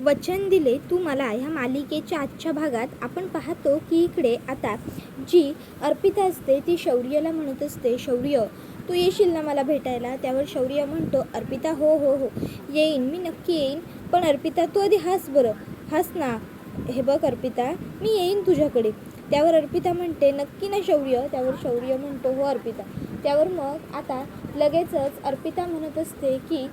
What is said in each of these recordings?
वचन दिले तू मला ह्या मालिकेच्या आजच्या भागात आपण पाहतो की इकडे आता जी अर्पिता असते ती शौर्यला म्हणत असते, शौर्य तू येशील ना मला भेटायला. त्यावर शौर्य म्हणतो, अर्पिता हो हो हो येईन, मी नक्की येईन. पण अर्पिता तू आधी हस बरं, हस ना. हे बघ अर्पिता, मी येईन तुझ्याकडे. त्यावर अर्पिता म्हणते, नक्की ना शौर्य. त्यावर शौर्य म्हणतो, हो अर्पिता. त्यावर मग आता लगेचच अर्पिता म्हणत असते की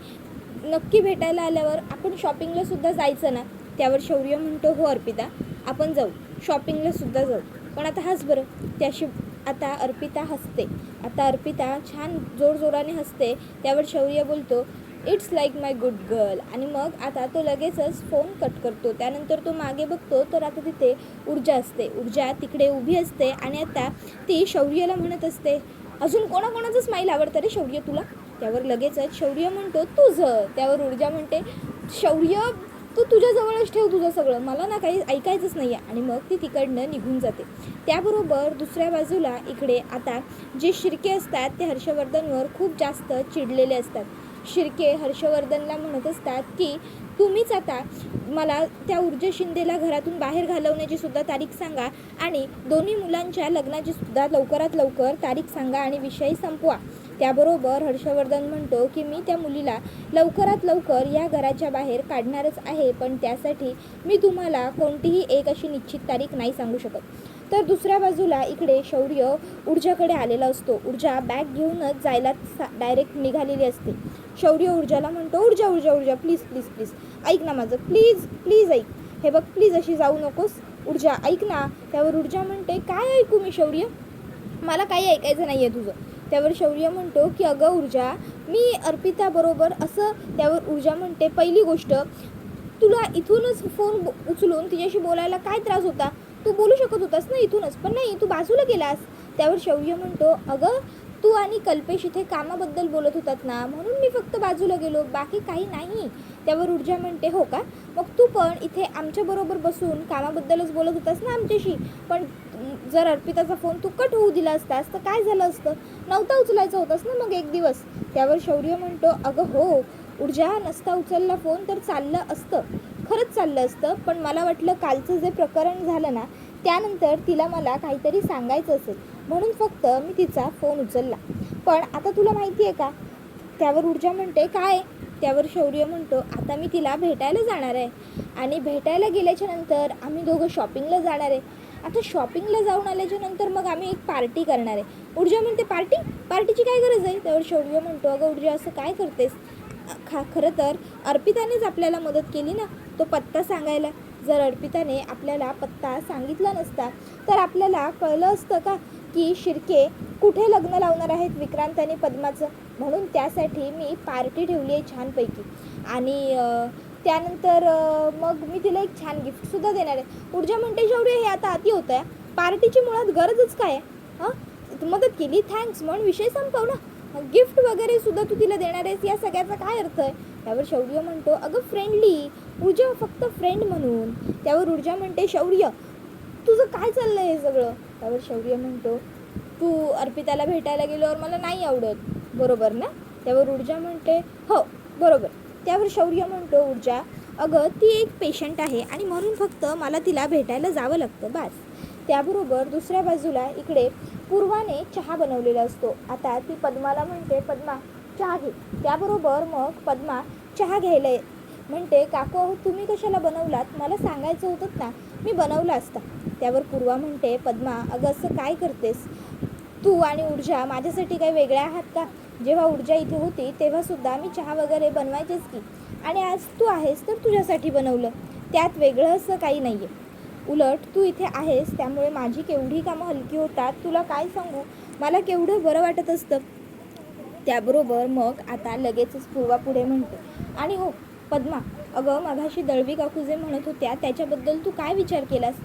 नक्की भेटायला आल्यावर आपण शॉपिंगला सुद्धा जायचं ना. त्यावर शौर्य म्हणतो, हो अर्पिता आपण जाऊ, शॉपिंगला सुद्धा जाऊ. पण आता हस बरं. त्याशी आता अर्पिता हसते. आता अर्पिता छान जोरजोराने हसते. त्यावर शौर्य बोलतो, it's like my good girl. आणि मग आता तो लगेचच फोन कट करतो. त्यानंतर तो मागे बघतो तर आता तिथे ऊर्जा असते. ऊर्जा तिकडे उभी असते आणि आता ती शौर्याला म्हणत असते, अजून कोणाकोणाचं स्माईल आवडतं रे शौर्य तुला. त्यावर लगेचच शौर्य म्हणतो, तुझं. त्यावर ऊर्जा म्हणते, शौर्य तू तुझ्याजवळच ठेव तुझं सगळं, मला ना काही ऐकायचंच नाही आहे. आणि मग ती तिकडनं निघून जाते. त्याबरोबर दुसऱ्या बाजूला इकडे आता जे शिर्के असतात ते हर्षवर्धनवर खूप जास्त चिडलेले असतात. शिर्के हर्षवर्धनला म्हणत असतात की तुम्हीच आता मला त्या ऊर्जा शिंदेला घरातून बाहेर घालवण्याची सुद्धा तारीख सांगा आणि दोन्ही मुलांच्या लग्नाची सुद्धा लवकरात लवकर तारीख सांगा आणि विषय संपवा. त्याबरोबर हर्षवर्धन म्हणतो की मी त्या मुलीला लवकरात लवकर या घराच्या बाहेर काढणारच आहे, पण त्यासाठी मी तुम्हाला कोणतीही एक अशी निश्चित तारीख नाही सांगू शकत. तर दुसऱ्या बाजूला इकडे शौर्य ऊर्जाकडे आलेला असतो. ऊर्जा बॅग घेऊनच जायला डायरेक्ट निघालेली असते. शौर्य ऊर्जाला म्हणतो, ऊर्जा ऊर्जा ऊर्जा प्लीज प्लीज प्लीज ऐक ना माझं, प्लीज प्लीज ऐक. हे बघ प्लीज अशी जाऊ नकोस ऊर्जा, ऐक ना. त्यावर ऊर्जा म्हणते, काय ऐकू मी शौर्य, मला काही ऐकायचं नाही आहे तुझं. त्यावर शौर्य म्हणतो की अगं ऊर्जा मी अर्पिता बरोबर असं. त्यावर ऊर्जा म्हणते, पहिली गोष्ट तुला इथूनच फोन उचलून तिच्याशी बोलायला काय त्रास होता, तू बोलू शकत होतास ना इथूनच, पण नाही तू बाजूला गेलास. त्यावर शौर्य म्हणतो, अगं तू आणि कल्पेश इथे कामाबद्दल बोलत होतात ना, म्हणून मी फक्त बाजूला गेलो, बाकी काही नाही. त्यावर ऊर्जा म्हणते, हो का, मग तू पण इथे आमच्याबरोबर बसून कामाबद्दलच बोलत होतास ना आमच्याशी, पण जर अर्पिताचा फोन तू कट होऊ दिला असतास तर काय झालं असतं, नव्हता उचलायचा होतास ना मग एक दिवस. त्यावर शौर्य म्हणतो, अगं हो ऊर्जा, नसता उचलला फोन तर चाललं असतं, खरंच चाललं असतं, पण मला वाटलं कालचं जे प्रकरण झालं ना त्यानंतर तिला मला काहीतरी सांगायचं असेल म्हणून फक्त मी तिचा फोन उचलला, पण आता तुला माहिती आहे का. त्यावर ऊर्जा म्हणते, काय. त्यावर शौर्य म्हणतो, आता मी तिला भेटायला जाणार आहे आणि भेटायला गेल्याच्या नंतर आम्ही दोघं शॉपिंगला जाणार आहे. आता शॉपिंगला जाऊन आल्याच्या नंतर मग आम्ही एक पार्टी करणार आहे. ऊर्जा म्हणते, पार्टीची काय गरज आहे. त्यावर शौर्य म्हणतो, अगं ऊर्जा असं काय करतेस, खरं तर अर्पितानेच आपल्याला मदत केली ना तो पत्ता सांगायला. जर अर्पिताने आपल्याला पत्ता सांगितला नसता तर आपल्याला कळलं असतं का की शिर्के कुठे लग्न लावणार आहेत विक्रांत आणि पद्माचं. म्हणून त्यासाठी मी पार्टी ठेवली आहे छानपैकी आणि त्यानंतर मग मी तिला एक छान गिफ्टसुद्धा देणार आहे. ऊर्जा म्हणते, शौर्य हे आता अति होतं आहे, पार्टीची मुळात गरजच काय आहे. हां मदत केली थँक्स म्हणून विषय संपव ना, गिफ्ट वगैरे सुद्धा तू तिला देणार आहेस, या सगळ्याचा काय अर्थ आहे. त्यावर शौर्य म्हणतो, अगं फ्रेंडली ऊर्जा, फक्त फ्रेंड म्हणून. त्यावर ऊर्जा म्हणते, शौर्य तुझं काय चाललं आहे हे सगळं. त्यावर शौर्य म्हणतो, तू अर्पिताला भेटायला गेल्यावर मला नाही आवडत, बरोबर ना. त्यावर ऊर्जा म्हणते, हो बरोबर. त्यावर शौर्य म्हणतो, ऊर्जा अगं ती एक पेशंट आहे आणि म्हणून फक्त मला तिला भेटायला जावं लागतं बस. त्याबरोबर दुसऱ्या बाजूला इकडे पूर्वाने चहा बनवलेला असतो. आता ती पद्माला म्हणते, पद्मा चहा घे. त्याबरोबर मग पद्मा चहा घ्यायला म्हणते, काकू तुम्ही कशाला बनवलात, मला सांगायचं होतं ना, मी बनवला असता. त्यावर पूर्वा म्हणते, पद्मा अगं असं काय करतेस, तू आणि ऊर्जा माझ्यासाठी काही वेगळ्या आहात का. जेव्हा ऊर्जा इथे होती तेव्हासुद्धा मी चहा वगैरे बनवायचेच की, आणि आज तू आहेस तर तुझ्यासाठी बनवलं, त्यात वेगळं असं काही नाही आहे. उलट तू इथे आहेस त्यामुळे माझी केवढी कामं हलकी होतात, तुला काय सांगू, मला केवढं बरं वाटत असतं. त्याबरोबर मग आता लगेचच पूर्वा पुढे म्हणते, आणि हो पद्मा अगं मघाशी दळवी काकू जे म्हणत होत्या त्याच्याबद्दल तू काय विचार केलास.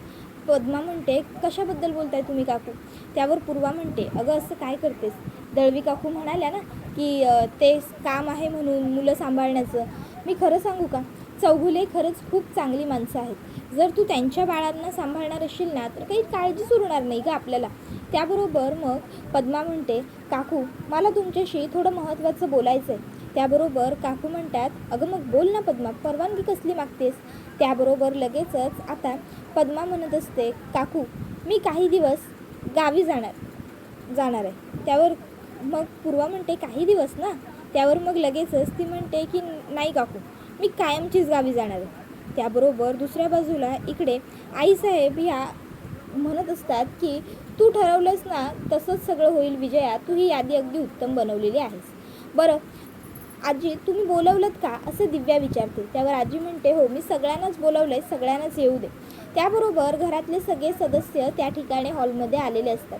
पद्मा म्हणते, कशाबद्दल बोलताय तुम्ही काकू. त्यावर पूर्वा म्हणते, अगं असं काय करतेस, दळवी काकू म्हणाल्या ना की ते काम आहे म्हणून मुलं सांभाळण्याचं. मी खरं सांगू का, चौघुले खरंच खूप चांगली माणसं आहेत, जर तू त्यांच्या बाळांना सांभाळणार असशील ना तर काही काळजीच उरणार नाही का आपल्याला. त्याबरोबर मग पद्मा म्हणते, काकू मला तुमच्याशी थोडं महत्त्वाचं बोलायचं आहे. त्याबरोबर काकू म्हणतात, अगं मग बोल ना पद्मा, परवानगी कसली मागतेस. त्याबरोबर लगेचच आता पद्मा म्हणत असते, काकू मी काही दिवस गावी जाणार आहे. त्यावर मग पूर्वा म्हणते, काही दिवस ना? त्यावर मग लगेचच ती म्हणते की नाही काकू, मी कायमचीच गावी जाणार आहे. त्याबरोबर दुसऱ्या बाजूला इकडे आईसाहेब ह्या म्हणत असतात की तू ठरवलंस ना तसंच सगळं होईल विजया, तू ही यादी अगदी उत्तम बनवलेली आहेस. बरं आजी तुम्ही बोलवलंत का, असं दिव्या विचारते. त्यावर आजी म्हणते, हो मी सगळ्यांनाच बोलवलंय, सगळ्यांनाच येऊ दे. त्याबरोबर घरातले सगळे सदस्य त्या ठिकाणी हॉलमध्ये आलेले असतात.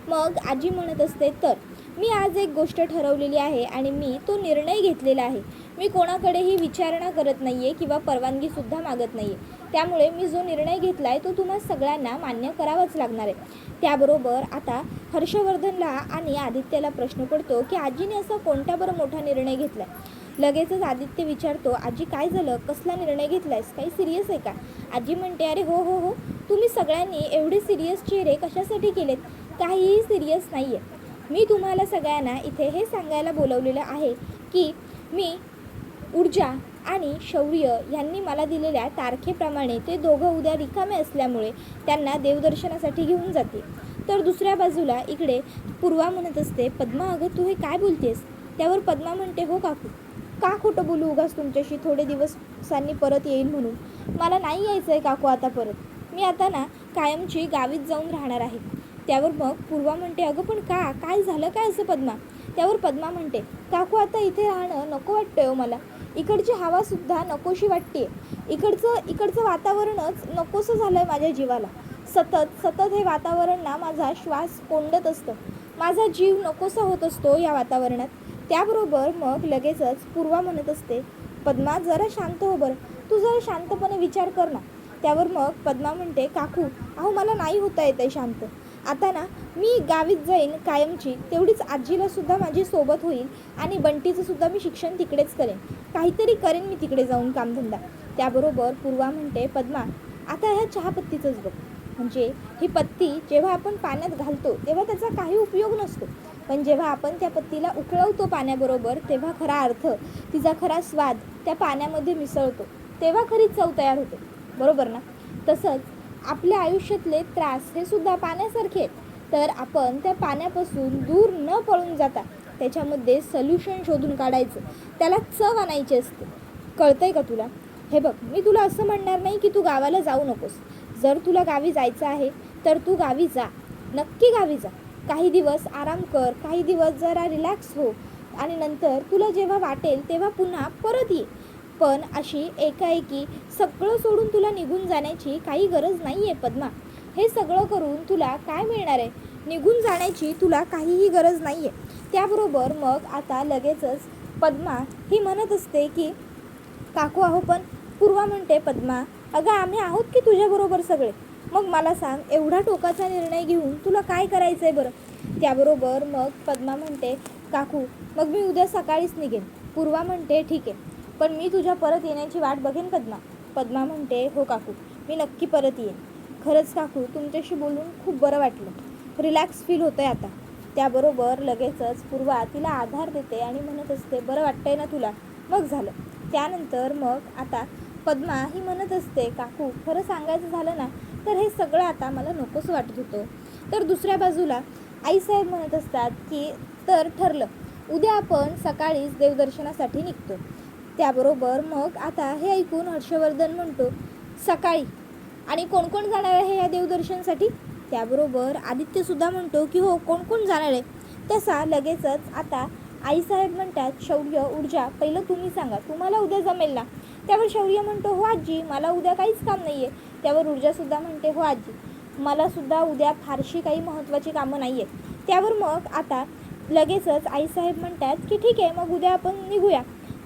मग आजी म्हणत असते, तर मी आज एक गोष्ट ठरवलेली आहे आणि मी तो निर्णय घेतलेला आहे. मी कोणाकडेही विचारणा करत नाही आहे किंवा परवानगीसुद्धा मागत नाही आहे. त्यामुळे मी जो निर्णय घेतला आहे तो तुम्हा सगळ्यांना मान्य करावाच लागणार आहे. त्याबरोबर आता हर्षवर्धनला आणि आदित्यला प्रश्न पडतो की आजीने असा कोणता बरं मोठा निर्णय घेतला आहे. लगेचच आदित्य विचारतो, आजी काय झालं, कसला निर्णय घेतला आहेस, काही सिरियस आहे का? आजी म्हणते, अरे हो हो हो, तुम्ही सगळ्यांनी एवढे सिरियस चेहरे कशासाठी केलेत? काहीही सिरियस नाही आहे. मी तुम्हाला सगळ्यांना इथे हे सांगायला बोलवलेलं आहे की मी ऊर्जा आणि शौर्य यांनी मला दिलेल्या तारखेप्रमाणे ते दोघं उद्या रिकामे असल्यामुळे त्यांना देवदर्शनासाठी घेऊन जाते. तर दुसऱ्या बाजूला इकडे पूर्वा म्हणत असते, पद्मा अगं तू हे काय बोलतेस? त्यावर पद्मा म्हणते, हो काकू, का खोटं बोलू उगाच तुमच्याशी, थोडे दिवसांनी परत येईल म्हणून. मला नाही यायचं आहे काकू आता परत, मी आता ना कायमची गावीत जाऊन राहणार आहे. त्यावर मग पूर्वा म्हणते, अगं पण का, काय झालं काय असं पद्मा? त्यावर पद्मा म्हणते, काकू आता इथे राहणं नको वाटतंय हो मला. इकडची हवासुद्धा नकोशी वाटते. इकडचं वातावरणच नकोसं झालं आहे माझ्या जीवाला. सतत हे वातावरण ना माझा श्वास कोंडत असतं. माझा जीव नकोसा होत असतो या वातावरणात. त्याबरोबर मग लगेचच पूर्वा म्हणत असते, पद्मा जरा शांत हो बरं, तू जरा शांतपणे विचार कर ना. त्यावर मग पद्मा म्हणते, काकू अहो मला नाही होता येत आहे शांत. आता ना मी गावीत जाईन कायमची, तेवढीच आजीलासुद्धा माझी सोबत होईल आणि बंटीचंसुद्धा मी शिक्षण तिकडेच करेन, काहीतरी करेन मी तिकडे जाऊन कामधंदा. त्याबरोबर पूर्वा म्हणते, पद्मा आता ह्या चहापत्तीचंच बघ, म्हणजे ही पत्ती जेव्हा आपण पाण्यात घालतो तेव्हा त्याचा काही उपयोग नसतो, पण जेव्हा आपण त्या पत्तीला उकळवतो पाण्याबरोबर तेव्हा खरा अर्थ, तिचा खरा स्वाद त्या पाण्यामध्ये मिसळतो, तेव्हा खरी चव तयार होते. बरोबर ना? तसंच आपल्या आयुष्यातले त्रास हे सुद्धा पाण्यासारखे आहेत. तर आपण त्या पाण्यापासून दूर न पळून जाता त्याच्यामध्ये सोल्युशन शोधून काढायचं, त्याला चव आणायची असते. कळतंय का तुला? हे बघ, मी तुला असं म्हणणार नाही की तू गावाला जाऊ नकोस. जर तुला गावी जायचं आहे तर तू गावी जा, नक्की गावी जा. काही दिवस आराम कर, काही दिवस जरा रिलॅक्स हो आणि नंतर तुला जेव्हा वाटेल तेव्हा पुन्हा परत ये. पण अशी एकाएकी सगळं सोडून तुला निघून जाण्याची काही गरज नाही आहे पद्मा. हे सगळं करून तुला काय मिळणार आहे? निघून जाण्याची तुला काहीही गरज नाही आहे. त्याबरोबर मग आता लगेचच पद्मा ही म्हणत असते की काकू अहो, पण पूर्वा म्हणते, पद्मा अगं आम्ही आहोत की तुझ्याबरोबर सगळे. मग मला सांग, एवढा टोकाचा निर्णय घेऊन तुला काय करायचं आहे बरं? त्याबरोबर मग पद्मा म्हणते, काकू मग मी उद्या सकाळीच निघेन. पूर्वा म्हणते, ठीक आहे, पण मी तुझ्या परत येण्याची वाट बघेन पद्मा. पद्मा म्हणते, हो काकू, मी नक्की परत येईन. खरंच काकू, तुमच्याशी बोलून खूप बरं वाटलं, रिलॅक्स फील होतं आहे आता. त्याबरोबर लगेचच पूर्वा तिला आधार देते आणि म्हणत असते, बरं वाटतंय ना तुला? मग झालं. त्यानंतर मग आता पद्मा ही म्हणत असते, काकू खरं सांगायचं झालं ना तर हे सगळं आता मला नकोसं वाटत होतं. तर दुसऱ्या बाजूला आईसाहेब म्हणत असतात की तर ठरलं, उद्या आपण सकाळीच देवदर्शनासाठी निघतो. त्याबरोबर मग आता हे ऐकून हर्षवर्धन म्हणतो, सकाळी आणि कोण कोण जाणार आहे या देवदर्शनासाठी? त्याबरोबर आदित्यसुद्धा म्हणतो की हो, कोण कोण जाणार आहे? तसा लगेचच आता आईसाहेब म्हणतात, शौर्य, ऊर्जा, पहिलं तुम्ही सांगा, तुम्हाला उद्या जमेल ना? त्यावर शौर्य म्हणतो, हो आजी, मला उद्या काहीच काम नाही आहे. त्यावर ऊर्जासुद्धा म्हणते, हो आजी, मलासुद्धा उद्या फारशी काही महत्त्वाची कामं नाही आहेत. त्यावर मग आता लगेचच आईसाहेब म्हणतात की ठीक आहे, मग उद्या आपण निघूया.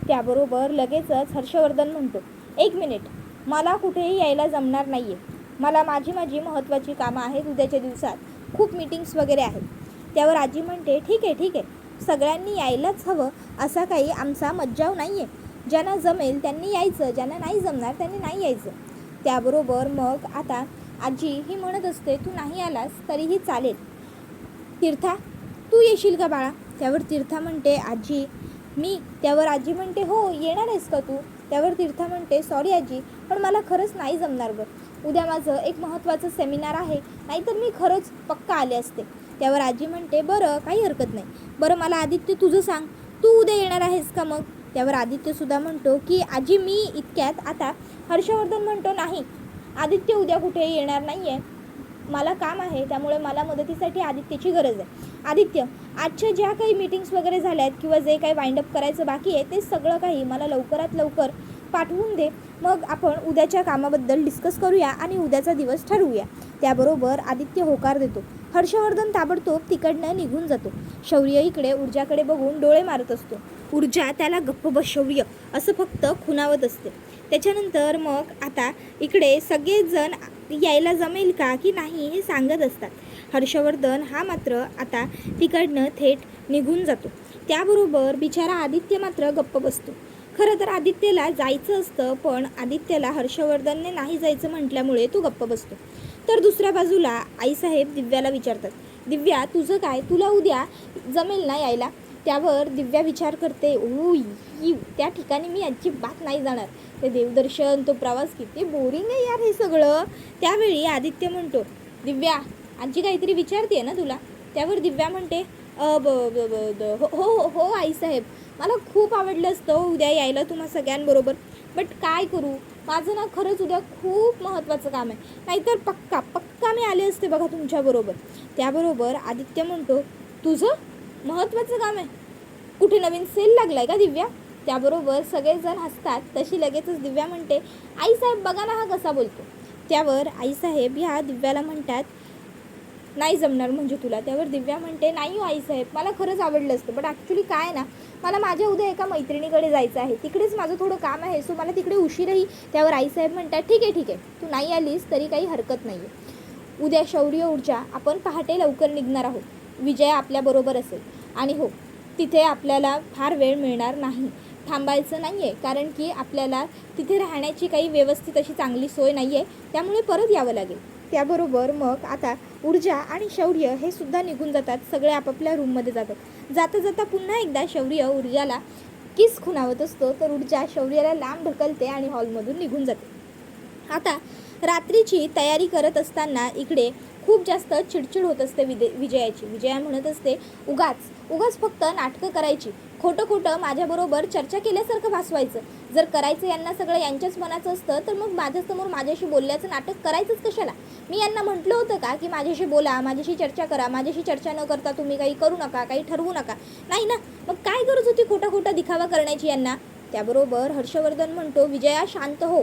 त्याबरोबर लगेचच हर्षवर्धन म्हणतो, एक मिनिट, मला कुठेही यायला जमणार नाही आहे. मला माझी महत्त्वाची कामं आहेत उद्याच्या दिवसात, खूप मीटिंग्स वगैरे आहेत. त्यावर आजी म्हणते, ठीक आहे, सगळ्यांनी यायलाच हवं असा काही आमचा मज्जाव नाही आहे. ज्यांना जमेल त्यांनी यायचं, ज्यांना नाही जमणार त्यांनी नाही यायचं. त्याबरोबर मग आता आजी ही म्हणत असते, तू नाही आलास तरीही चालेल. तीर्था, तू येशील का बाळा? त्यावर तीर्था म्हणते, आजी मी. त्यावर आजी म्हणते, हो येणार आहेस का तू? त्यावर तीर्था म्हणते, सॉरी आजी, पण पण मला खरंच नाही जमणार गं. उद्या माझं एक महत्त्वाचं सेमिनार आहे, नाहीतर मी खरंच पक्का आले असते. त्यावर आजी म्हणते, बरं काही हरकत नाही. बरं मला आदित्य तुझं सांग, तू उद्या येणार आहेस का मग? त्यावर आदित्यसुद्धा म्हणतो की आजी मी इतक्यात. आता हर्षवर्धन म्हणतो, नाही आदित्य उद्या कुठे येणार नाही आहे, मला काम आहे, त्यामुळे मला मदतीसाठी आदित्यची गरज आहे. आदित्य आजच्या ज्या काही मीटिंग्स वगैरे झाल्या आहेत किंवा जे काही वाइंडअप करायचं बाकी आहे ते सगळं काही मला लवकरात लवकर पाठवून दे. मग आपण उद्याच्या कामाबद्दल डिस्कस करूया आणि उद्याचा दिवस ठरवूया. त्याबरोबर आदित्य होकार देतो. हर्षवर्धन ताबडतोब तिकडनं निघून जातो. शौर्य इकडे ऊर्जाकडे बघून डोळे मारत असतो. ऊर्जा त्याला गप्प बस शौर्य असं फक्त खुणावत असते. त्याच्यानंतर मग आता इकडे सगळेजण यायला जमेल का की नाही हे सांगत असतात. हर्षवर्धन हा मात्र आता तिकडनं थेट निघून जातो. त्याबरोबर बिचारा आदित्य मात्र गप्प बसतो. खरं तर आदित्यला जायचं असतं, पण आदित्यला हर्षवर्धनने नाही जायचं म्हटल्यामुळे तो गप्प बसतो. तर दुसऱ्या बाजूला आईसाहेब दिव्याला विचारतात, दिव्या तुझं काय, तुला उद्या जमेल ना यायला? त्यावर दिव्या विचार करते, ओ त्या ठिकाणी मी अजिबात नाही जाणार. ते देवदर्शन, तो प्रवास किती बोरिंग आहे यार हे सगळं. त्यावेळी आदित्य म्हणतो, दिव्या आजी काहीतरी विचारते ना तुला? त्यावर दिव्या म्हणते, हो आईसाहेब, मला खूप आवडलं असतं उद्या यायला तुम्हा सगळ्यांबरोबर, बट काय करू, माझं ना खरंच उद्या खूप महत्त्वाचं काम आहे, नाहीतर पक्का मी आले असते बघा तुमच्याबरोबर. त्याबरोबर आदित्य म्हणतो, तुझं महत्त्वाचं काम आहे? कुठे नवीन सेल लागला आहे का दिव्या? त्याबरोबर सगळेजण हसतात. तशी लगेचच दिव्या म्हणते, आईसाहेब बघा ना हा कसा बोलतो. त्यावर आईसाहेब ह्या दिव्याला म्हणतात, नाही जमणार म्हणजे तुला? त्यावर दिव्या म्हणते, नाही हो आईसाहेब, मला खरंच आवडलं असतं, बट ॲक्च्युली काय ना, मला माझ्या उद्या एका मैत्रिणीकडे जायचं आहे, तिकडेच माझं थोडं काम आहे, सो मला तिकडे उशीरही. त्यावर आईसाहेब म्हणतात, ठीक आहे, तू नाही आलीस तरी काही हरकत नाही आहे. उद्या शौर्य ऊर्जा आपण पहाटे लवकर निघणार आहोत. विजया आपल्याबरोबर असेल आणि हो, तिथे आपल्याला फार वेळ मिळणार नाही, थांबायचं नाही आहे, कारण की आपल्याला तिथे राहण्याची काही व्यवस्थित अशी चांगली सोय नाही आहे, त्यामुळे परत यावं लागेल. त्याबरोबर मग आता ऊर्जा आणि शौर्य हे सुद्धा निघून जातात. सगळे आपापल्या रूममध्ये जातात. जाता पुन्हा एकदा शौर्य ऊर्जाला किस खुणावत असतो, तर ऊर्जा शौर्याला लांब ढकलते आणि हॉलमधून निघून जाते. आता रात्रीची तयारी करत असताना इकडे खूप जास्त चिडचिड होत असते विजयाची. विजया म्हणत असते, उगाच फक्त नाटकं करायची, खोटं माझ्याबरोबर चर्चा केल्यासारखं भासवायचं. जर करायचं यांना सगळं यांच्याच मनाचं असतं तर मग माझ्यासमोर माझ्याशी बोलल्याचं नाटक करायचंच कशाला? मी यांना म्हटलं होतं का की माझ्याशी बोला, माझ्याशी चर्चा करा, माझ्याशी चर्चा न करता तुम्ही काही करू नका, काही ठरवू नका? नाही ना, मग काय गरज होती खोटा दिखावा करण्याची यांना? त्याबरोबर हर्षवर्धन म्हणतो, विजया शांत हो,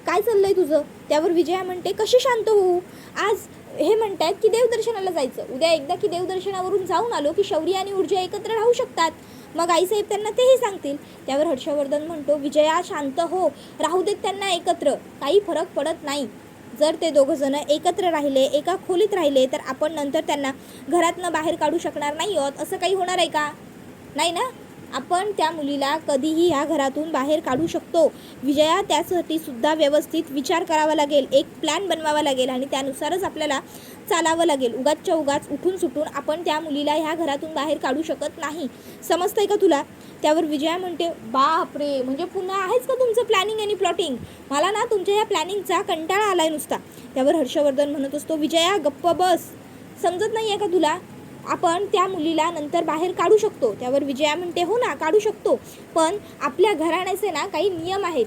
काय चाललंय तुझं? त्यावर विजया म्हणते, कशी शांत होऊ? आज हे म्हणतात की देवदर्शनाला जायचं, उद्या एकदा की देवदर्शनावरून जाऊन आलो की शौर्य आणि ऊर्जा एकत्र राहू शकतात, मग आईसाहेब त्यांना तेही सांगतील. त्यावर हर्षवर्धन म्हणतो, विजया शांत हो, राहू देत त्यांना एकत्र, काही फरक पडत नाही. जर ते दोघंजणं एकत्र राहिले, एका खोलीत राहिले, तर आपण नंतर त्यांना घरातनं बाहेर काढू शकणार नाही आहोत. असं काही होणार आहे का? नाही ना, आपण त्या मुलीला कधीही ह्या घरातून बाहेर काढू शकतो. विजया त्यासाठी सुद्धा व्यवस्थित विचार करावा लागेल, एक प्लॅन बनवावा लागेल आणि त्यानुसारच आपल्याला चालावं लागेल. उगाच उठून सुटून आपण त्या मुलीला ह्या घरातून बाहेर काढू शकत नाही. समजतंय का तुला? त्यावर विजया म्हणते, बापरे, म्हणजे पुन्हा आहेच का तुमचं प्लॅनिंग आणि प्लॉटिंग? मला ना तुमच्या या प्लॅनिंगचा कंटाळा आलाय नुसता. त्यावर हर्षवर्धन म्हणत असतो, विजया गप्प बस, समजत नाही आहे का तुला? आपण त्या मुलीला नंतर बाहेर काढू शकतो. त्यावर विजया म्हणते, हो ना काढू शकतो, पण आपल्या घराण्याचे ना काही नियम आहेत.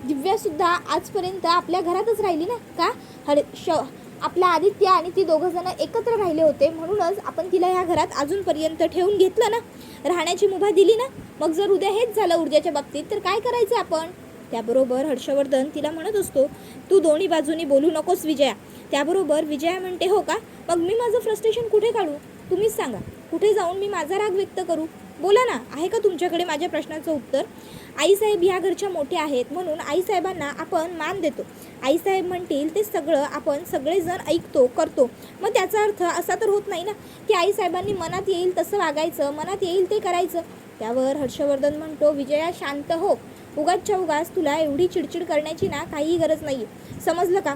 दिव्यासुद्धा आजपर्यंत आपल्या घरातच राहिली ना, का आपला आदित्य आणि ती दोघंजणं एकत्र राहिले होते, म्हणूनच आपण तिला ह्या घरात अजूनपर्यंत ठेवून घेतलं ना, राहण्याची मुभा दिली ना. मग जर उद्या हेच झालं ऊर्जाच्या बाबतीत तर काय करायचं आपण? त्याबरोबर हर्षवर्धन तिला म्हणत असतो, तू दोन्ही बाजूनी बोलू नकोस विजया. त्याबरोबर विजया म्हणते, हो का, मग मी माझं फ्रस्ट्रेशन कुठे काढू? तुम्हीच सांगा, कुठे जाऊन मी माझा राग व्यक्त करू? बोला ना, आहे का तुमच्याकडे माझ्या प्रश्नाचं उत्तर? आईसाहेब ह्या घरच्या मोठ्या आहेत, म्हणून आईसाहेबांना आपण मान देतो. आईसाहेब म्हणतील ते सगळं आपण सगळेजण ऐकतो, करतो. मग त्याचा अर्थ असा तर होत नाही ना की आईसाहेबांनी मनात येईल तसं वागायचं, मनात येईल ते करायचं. त्यावर हर्षवर्धन म्हणतो, विजया शांत हो, उगाच तुला एवढी चिडचिड करण्याची ना काहीही गरज नाही, समजलं का?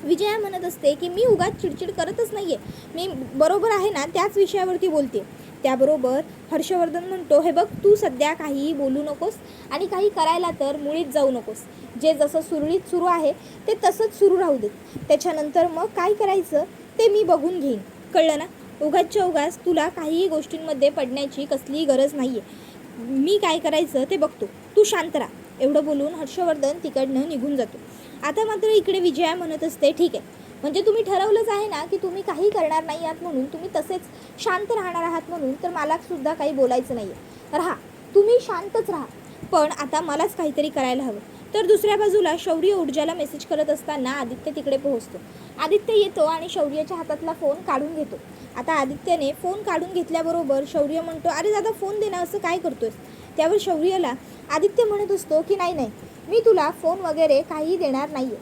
विजया म्हणत असते की मी उगाच चिडचिड करतच नाही आहे, मी बरोबर आहे ना त्याच विषयावरती बोलते. त्याबरोबर हर्षवर्धन म्हणतो, हे बघ तू सध्या काहीही बोलू नकोस आणि काही करायला तर मुळीच जाऊ नकोस. जे जसं सुरळीत सुरू आहे ते तसंच सुरू राहू देत. त्याच्यानंतर मग काय करायचं ते मी बघून घेईन, कळलं ना. उगाचच्या उगाच तुला काहीही गोष्टींमध्ये पडण्याची कसलीही गरज नाही आहे. मी काय करायचं ते बघतो, तू शांत राहा. एवढं बोलून हर्षवर्धन तिकडनं निघून जातो. आता मात्र इकडे विजया म्हणत असते, ठीक आहे, म्हणजे तुम्ही ठरवलंच आहे ना की तुम्ही काही करणार नाही आहात म्हणून, तुम्ही तसेच शांत राहणार आहात म्हणून, तर मलासुद्धा काही बोलायचं नाही आहे. राहा, तुम्ही शांतच राहा, पण आता मलाच काहीतरी करायला हवं. तर दुसऱ्या बाजूला शौर्य ऊर्जाला मेसेज करत असताना आदित्य तिकडे पोहोचतो. आदित्य येतो आणि शौर्याच्या हातातला फोन काढून घेतो. आता आदित्यने फोन काढून घेतल्याबरोबर शौर्य म्हणतो, अरे दादा फोन दे ना, असं काय करतोयस. त्यावर शौर्यला आदित्य म्हणत असतो की नाही, मी तुला फोन वगैरे काहीही देणार नाही आहे,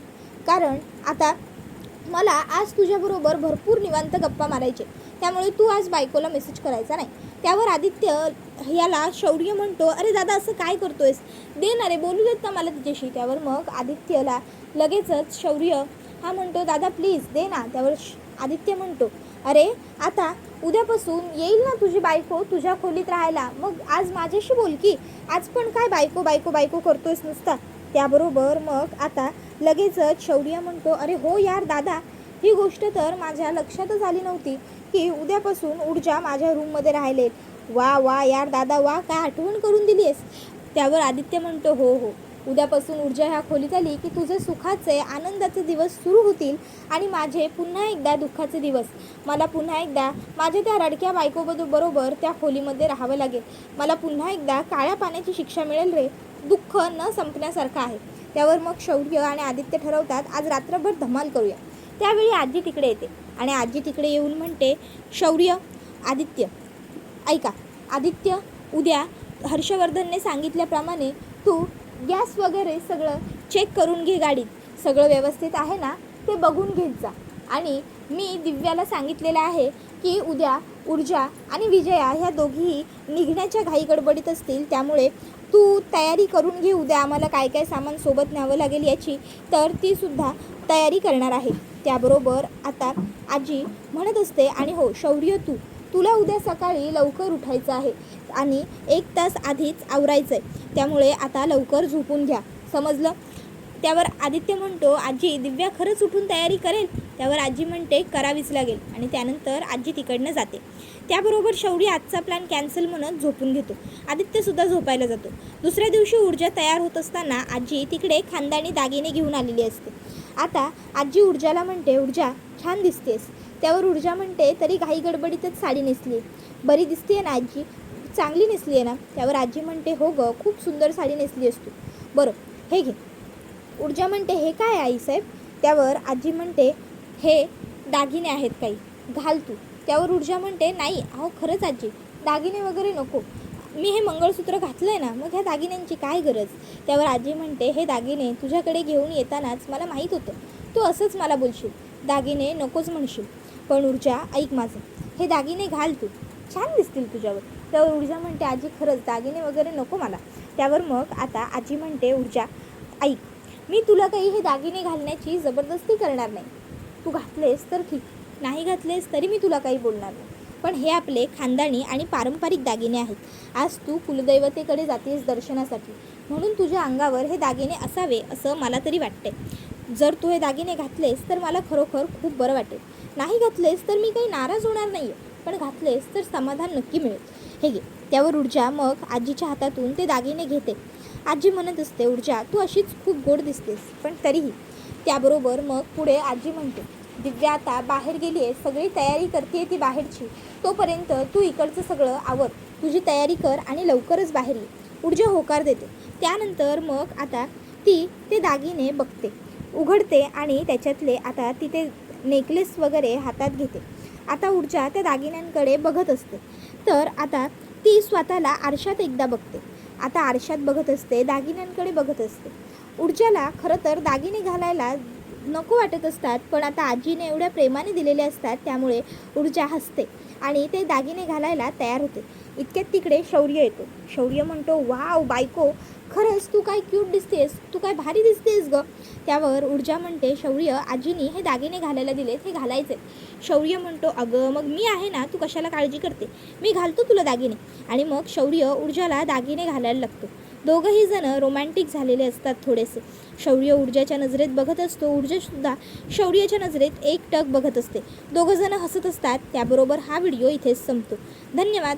कारण आता मला आज तुझ्याबरोबर भरपूर निवांत गप्पा मारायचे, त्यामुळे तू आज बायकोला मेसेज करायचा नाही. त्यावर आदित्य याला शौर्य म्हणतो, अरे दादा असं काय करतोयस, दे ना रे, बोलू देत ना मला तिच्याशी. त्यावर मग आदित्यला लगेचच शौर्य हा म्हणतो, दादा प्लीज दे ना. त्यावर आदित्य म्हणतो, अरे आता उद्यापासून येईल ना तुझी बायको तुझ्या खोलीत राहायला, मग आज माझ्याशी बोल की, आज पण काय बायको बायको बायको करतोयस नुसता. त्याबरोबर मग आता लगेचच शौर्य म्हणतो, अरे हो यार दादा, ही गोष्ट तर माझ्या लक्षातच आली नव्हती की उद्यापासून ऊर्जा माझ्या रूममध्ये राहिलेत. वा वा यार दादा, वा काय आठवण करून दिली आहेस. त्यावर आदित्य म्हणतो, हो हो, उद्यापासून ऊर्जा ह्या खोलीत आली की तुझे सुखाचे आनंदाचे दिवस सुरू होतील आणि माझे पुन्हा एकदा दुःखाचे दिवस. मला पुन्हा एकदा माझ्या त्या रडक्या बायकोबरोबर त्या खोलीमध्ये राहावं लागेल. मला पुन्हा एकदा काळ्या पाण्याची शिक्षा मिळेल रे, दुःख न संपण्यासारखं आहे. त्यावर मग शौर्य आणि आदित्य ठरवतात, आज रात्रभर धमाल करूया. त्यावेळी आजी तिकडे येते आणि आजी तिकडे येऊन म्हणते, शौर्य, आदित्य, ऐका. आदित्य, उद्या हर्षवर्धनने सांगितल्याप्रमाणे तू गॅस वगैरे सगळं चेक करून घे, गाडीत सगळं व्यवस्थित आहे ना ते बघून घेत जा. आणि मी दिव्याला सांगितलेलं आहे की उद्या ऊर्जा आणि विजया ह्या दोघीही निघण्याच्या घाई गडबडीत असतील, त्यामुळे तू तयारी करून घे. उद्या आम्हाला काय काय सामान सोबत न्यावं लागेल याची, तर तीसुद्धा तयारी करणार आहे. त्याबरोबर आता आजी म्हणत असते, आणि हो शौर्य, तुला उद्या सकाळी लवकर उठायचं आहे आणि 1 तास आधीच आवरायचं आहे, त्यामुळे आता लवकर झोपून घ्या, समजलं. त्यावर आदित्य म्हणतो, आजी दिव्या खरंच उठून तयारी करेल. त्यावर आजी म्हणते, करावीच लागेल. आणि त्यानंतर आजी तिकडनं जाते. त्याबरोबर शौर्य आजचा प्लॅन कॅन्सल म्हणत झोपून घेतो. आदित्यसुद्धा झोपायला जातो. दुसऱ्या दिवशी ऊर्जा तयार होत असताना आजी तिकडे खानदानी दागिने घेऊन आलेली असते. आता आजी ऊर्जाला म्हणते, ऊर्जा छान दिसतेस. त्यावर ऊर्जा म्हणते, तरी घाई गडबडीतच साडी नेसली, बरी दिसते ना आजी, चांगली नेसली आहे ना. त्यावर आजी म्हणते, हो गं, खूप सुंदर साडी नेसली आहेस तू, बरं हे घे. ऊर्जा म्हणते, हे काय आईसाहेब. त्यावर आजी म्हणते, हे दागिने आहेत काही, घाल तू. त्यावर ऊर्जा म्हणते, नाही अहो खरंच आजी, दागिने वगैरे नको, मी हे मंगळसूत्र घातलं आहे ना, मग ह्या दागिन्यांची काय गरज. त्यावर आजी म्हणते, हे दागिने तुझ्याकडे घेऊन येतानाच मला माहीत होतं तू असंच मला बोलशील, दागिने नकोच म्हणशील, पण ऊर्जा ऐक माझं, हे दागिने घाल तू, छान दिसतील तुझ्यावर. त्यावर ऊर्जा म्हणते, आजी खरंच दागिने वगैरे नको मला. त्यावर मग आता आजी म्हणते, ऊर्जा ऐक, मी तुला काही हे दागिने घालण्याची जबरदस्ती करणार नाही, तू घातलेस तर ठीक, नाही घातलेस तरी मी तुला काही बोलणार नाही, पण हे आपले खानदानी आणि पारंपरिक दागिने आहेत. आज तू कुलदैवतेकडे जातेस दर्शनासाठी, म्हणून तुझ्या अंगावर हे दागिने असावे असं मला तरी वाटते. जर तू हे दागिने घातलेस तर मला खरोखर खूप बरं वाटेल, नाही घातलेस तर मी काही नाराज होणार नाही आहे, पण घातलेस तर समाधान नक्की मिळेल, हे घे. त्यावर ऊर्जा मग आजीच्या हातातून ते दागिने घेते. आजी म्हणत असते, ऊर्जा तू अशीच खूप गोड दिसतेस, पण तरीही. त्याबरोबर मग पुढे आजी म्हणते, दिव्या आता बाहेर गेली आहे, सगळी तयारी करते ती बाहेरची, तोपर्यंत तू इकडचं सगळं आवर, तुझी तयारी कर आणि लवकरच बाहेर ये. ऊर्जा होकार देते. त्यानंतर मग आता ती ते दागिने बघते, उघडते आणि त्याच्यातले आता ती ते नेकलेस वगैरे हातात घेते. आता ऊर्जा त्या दागिन्यांकडे बघत असते. तर आता ती स्वतःला आरशात एकदा बघते. आता आरशात बघत असते, दागिन्यांकडे बघत असते. ऊर्जाला खरं तर दागिने घालायला नको वाटत असतात, पण आता आजीने एवढ्या प्रेमाने दिलेले असतात, त्यामुळे ऊर्जा हसते आणि ते दागिने घालायला तयार होते. इतक्यात तिकडे शौर्य येतो. शौर्य म्हणतो, वाव बायको, खरंच तू काय क्यूट दिसतेस, तू काय भारी दिसतेस गं. त्यावर ऊर्जा म्हणते, शौर्य आजीनी हे दागिने घालायला दिलेत, हे घालायचे. शौर्य म्हणतो, अगं मग मी आहे ना, तू कशाला काळजी करते, मी घालतो तुला दागिने. आणि मग शौर्य ऊर्जाला दागिने घालायला लागतो. दोघंही जण रोमॅन्टिक झालेले असतात थोडेसे. शौर्य ऊर्जाच्या नजरेत बघत असतो, ऊर्जासुद्धा शौर्याच्या नजरेत एकटक बघत असते. दोघं जण हसत असतात. त्याबरोबर हा व्हिडिओ इथेच संपतो. धन्यवाद.